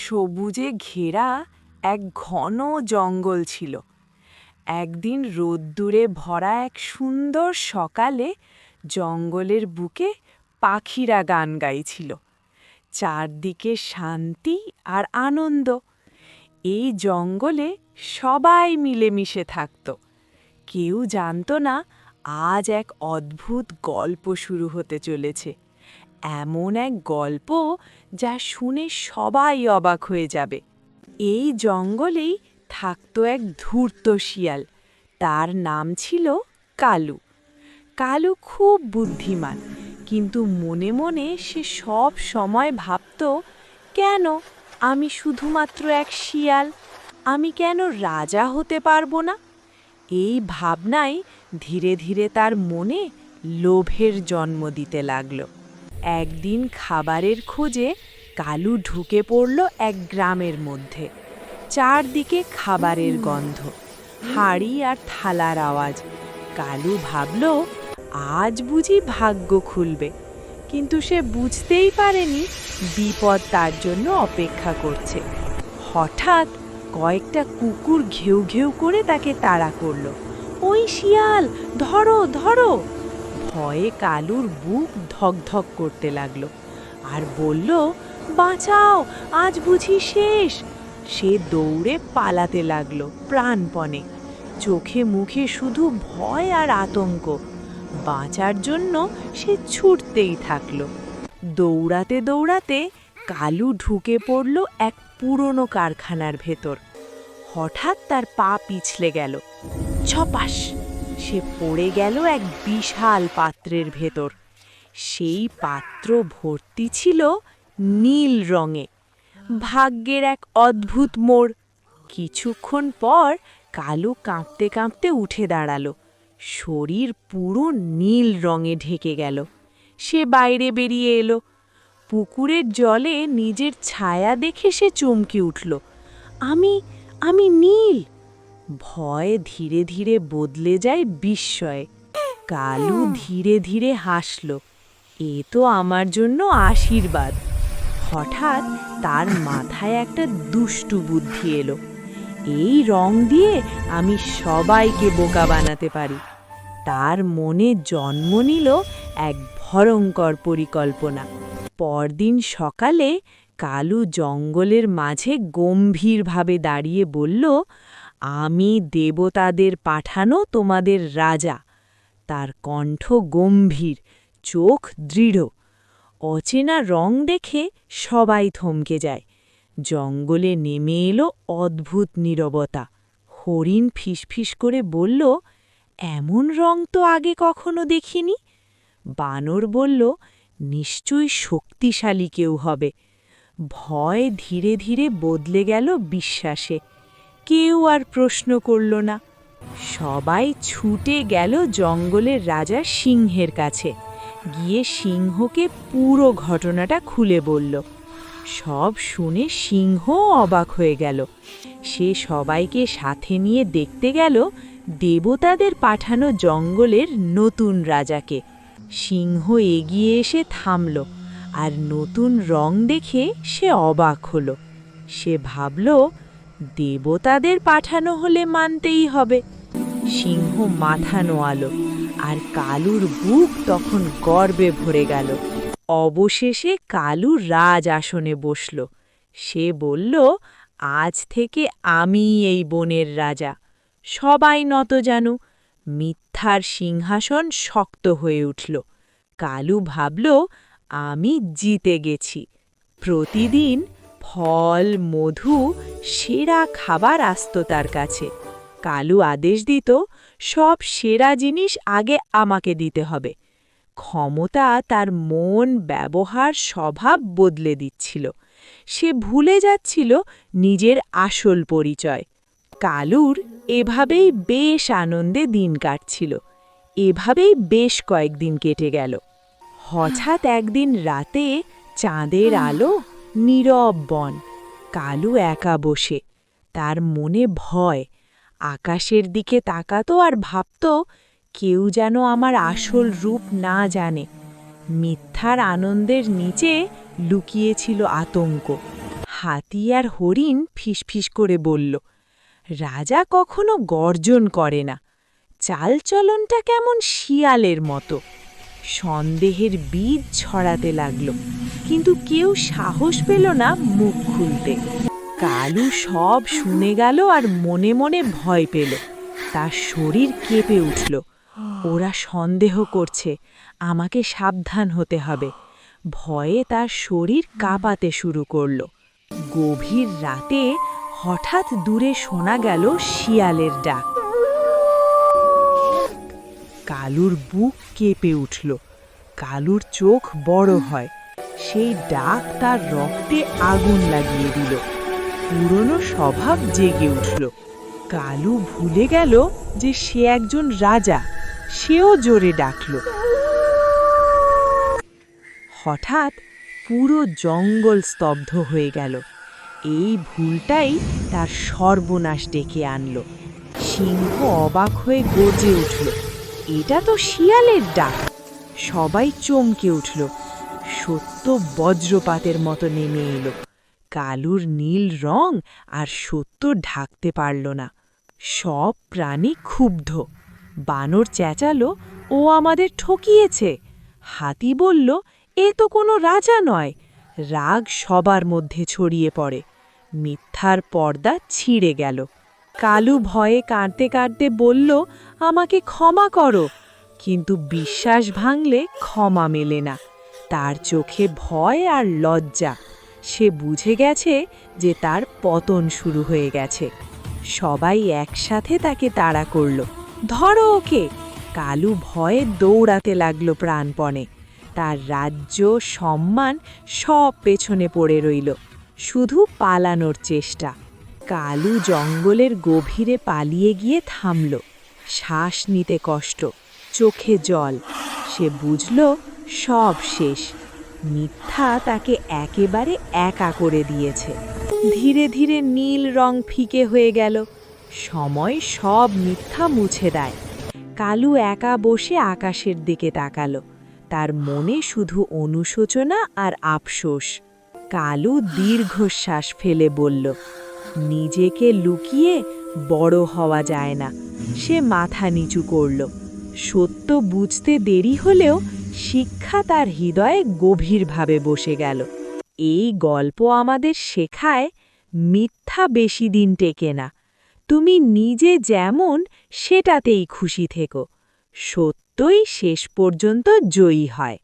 সবুজে ঘেরা এক ঘন জঙ্গল ছিল। একদিন রোদ্দুরে ভরা এক সুন্দর সকালে জঙ্গলের বুকে পাখিরা গান গাইছিল। চারদিকে শান্তি আর আনন্দ। এই জঙ্গলে সবাই মিলেমিশে থাকত। কেউ জানত না আজ এক অদ্ভুত গল্প শুরু হতে চলেছে। এমন এক গল্প যা শুনে সবাই অবাক হয়ে যাবে। এই জঙ্গলেই থাকত এক ধূর্ত শিয়াল। তার নাম ছিল কালু। কালু খুব বুদ্ধিমান, কিন্তু মনে মনে সে সব সময় ভাবত, কেন আমি শুধুমাত্র এক শিয়াল, আমি কেন রাজা হতে পারবো না? এই ভাবনাই ধীরে ধীরে তার মনে লোভের জন্ম দিতে লাগলো। একদিন খাবারের খোঁজে কালু ঢুকে পড়ল এক গ্রামের মধ্যে। চারদিকে খাবারের গন্ধ, হাঁড়ি আর থালার আওয়াজ। কালু ভাবল, আজ বুঝি ভাগ্য খুলবে। কিন্তু সে বুঝতেই পারেনি বিপদ তার জন্য অপেক্ষা করছে। হঠাৎ কয়েকটা কুকুর ঘেউ ঘেউ করে তাকে তাড়া করল। ওই শিয়াল, ধরো ধরো! ভয়ে কালুর বুক ধকধক করতে লাগলো আর বলল, বাঁচাও, আজ বুঝি শেষ। সে দৌড়ে পালাতে লাগলো প্রাণপণে, চোখে মুখে শুধু ভয় আর আতঙ্ক। বাঁচার জন্য সে ছুটতেই থাকলো। দৌড়াতে দৌড়াতে কালু ঢুকে পড়ল এক পুরনো কারখানার ভেতর। হঠাৎ তার পা পিছলে গেল। ছপাস! সে পড়ে গেল এক বিশাল পাত্রের ভেতর। সেই পাত্র ভর্তি ছিল নীল রঙে। ভাগ্যের এক অদ্ভুত মোড়। কিছুক্ষণ পর কালু কাঁপতে কাঁপতে উঠে দাঁড়ালো। শরীর পুরো নীল রঙে ঢেকে গেল। সে বাইরে বেরিয়ে এলো। পুকুরের জলে নিজের ছায়া দেখে সে চমকে উঠল। আমি আমি নীল! ভয় ধীরে ধীরে বদলে যায় বিস্ময়ে। কালু ধীরে ধীরে হাসল। এ তো আমার জন্য আশীর্বাদ। হঠাৎ তার মাথায় একটা দুষ্টু বুদ্ধি এলো। এই রং দিয়ে আমি সবাইকে বোকা বানাতে পারি। তার মনে জন্ম নিল এক ভয়ঙ্কর পরিকল্পনা। পরদিন সকালে কালু জঙ্গলের মাঝে গম্ভীরভাবে দাঁড়িয়ে বলল, আমি দেবতাদের পাঠানো তোমাদের রাজা। তার কণ্ঠ গম্ভীর, চোখ দৃঢ়। অচেনা রং দেখে সবাই থমকে যায়। জঙ্গলে নেমে এলো অদ্ভুত নীরবতা। হরিণ ফিসফিস করে বলল, এমন রং তো আগে কখনো দেখিনি। বানর বলল, নিশ্চয়ই শক্তিশালী কেউ হবে। ভয় ধীরে ধীরে বদলে গেল বিশ্বাসে। কেউ আর প্রশ্ন করল না। সবাই ছুটে গেল জঙ্গলের রাজা সিংহের কাছে। গিয়ে সিংহকে পুরো ঘটনাটা খুলে বলল। সব শুনে সিংহ অবাক হয়ে গেল। সে সবাইকে সাথে নিয়ে দেখতে গেল দেবতাদের পাঠানো জঙ্গলের নতুন রাজাকে। সিংহ এগিয়ে এসে থামল, আর নতুন রং দেখে সে অবাক হলো। সে ভাবল, দেবতাদের পাঠানো হলে মানতেই হবে। সিংহ মাথা নোয়ালো, আর কালুর বুক তখন গর্বে ভরে গেল। অবশেষে কালু রাজ আসনে বসল। সে বলল, আজ থেকে আমি এই বনের রাজা। সবাই নত জানু। মিথ্যার সিংহাসন শক্ত হয়ে উঠল। কালু ভাবল, আমি জিতে গেছি। প্রতিদিন ফল, মধু, সেরা খাবার আসত তার কাছে। কালু আদেশ দিত, সব সেরা জিনিস আগে আমাকে দিতে হবে। ক্ষমতা তার মন, ব্যবহার, স্বভাব বদলে দিচ্ছিল। সে ভুলে যাচ্ছিল নিজের আসল পরিচয়। কালুর এভাবেই বেশ আনন্দে দিন কাটছিল। এভাবেই বেশ কয়েকদিন কেটে গেল। হঠাৎ একদিন রাতে চাঁদের আলো, নীরব বন। কালু একা বসে। তার মনে ভয়। আকাশের দিকে তাকাতো আর ভাবত, কেউ যেন আমার আসল রূপ না জানে। মিথ্যার আনন্দের নিচে লুকিয়েছিল আতঙ্ক। হাতি আর হরিণ ফিসফিস করে বলল, রাজা কখনো গর্জন করে না, চালচলনটা কেমন শিয়ালের মতো। সন্দেহের বীজ ছড়াতে লাগল, কিন্তু কেউ সাহস পেল না মুখ খুলতে। কালু সব শুনে গেল আর মনে মনে ভয় পেল। তার শরীর কেঁপে উঠল। ওরা সন্দেহ করছে, আমাকে সাবধান হতে হবে। ভয়ে তার শরীর কাঁপাতে শুরু করল। গভীর রাতে হঠাৎ দূরে শোনা গেল শিয়ালের ডাক। কালুর বুক কেঁপে উঠল। কালুর চোখ বড় হয়। সেই ডাক তার রক্তে আগুন লাগিয়ে দিল। পুরনো স্বভাব জেগে উঠল। কালু ভুলে গেল যে সে একজন রাজা। সেও জোরে ডাকল। হঠাৎ পুরো জঙ্গল স্তব্ধ হয়ে গেল। এই ভুলটাই তার সর্বনাশ ডেকে আনল। সিংহ অবাক হয়ে গর্জে উঠল, এটা তো শিয়ালের ডাক। সবাই চমকে উঠল। সত্য বজ্রপাতের মতো নেমে এলো। কালুর নীল রং আর সত্য ঢাকতে পারল না। সব প্রাণী ক্ষুব্ধ। বানর চেঁচালো, ও আমাদের ঠকিয়েছে। হাতি বলল, এ তো কোনো রাজা নয়। রাগ সবার মধ্যে ছড়িয়ে পড়ে। মিথ্যার পর্দা ছিঁড়ে গেল। কালু ভয়ে কাঁদতে কাঁদতে বলল, আমাকে ক্ষমা করো। কিন্তু বিশ্বাস ভাঙলে ক্ষমা মেলে না। তার চোখে ভয় আর লজ্জা। সে বুঝে গেছে যে তার পতন শুরু হয়ে গেছে। সবাই একসাথে তাকে তাড়া করল, ধরো ওকে। কালু ভয়ে দৌড়াতে লাগলো প্রাণপণে। তার রাজ্য, সম্মান সব পেছনে পড়ে রইল। শুধু পালানোর চেষ্টা। কালু জঙ্গলের গভীরে পালিয়ে গিয়ে থামল। শ্বাস নিতে কষ্ট, চোখে জল। সে বুঝল সব শেষ। মিথ্যা তাকে একেবারে একা করে দিয়েছে। ধীরে ধীরে নীল রং ফিকে হয়ে গেল। সময় সব মিথ্যা মুছে দেয়। কালু একা বসে আকাশের দিকে তাকালো। তার মনে শুধু অনুশোচনা আর আফসোস। কালু দীর্ঘশ্বাস ফেলে বলল, নিজেকে লুকিয়ে বড় হওয়া যায় না। সে মাথা নিচু করল। সত্য বুঝতে দেরি হলেও শিক্ষা তার হৃদয়ে গভীরভাবে বসে গেল। এই গল্প আমাদের শেখায়, মিথ্যা বেশি দিন টেকে না। তুমি নিজে যেমন, সেটাতেই খুশি থেকো। সত্যই শেষ পর্যন্ত জয়ী হয়।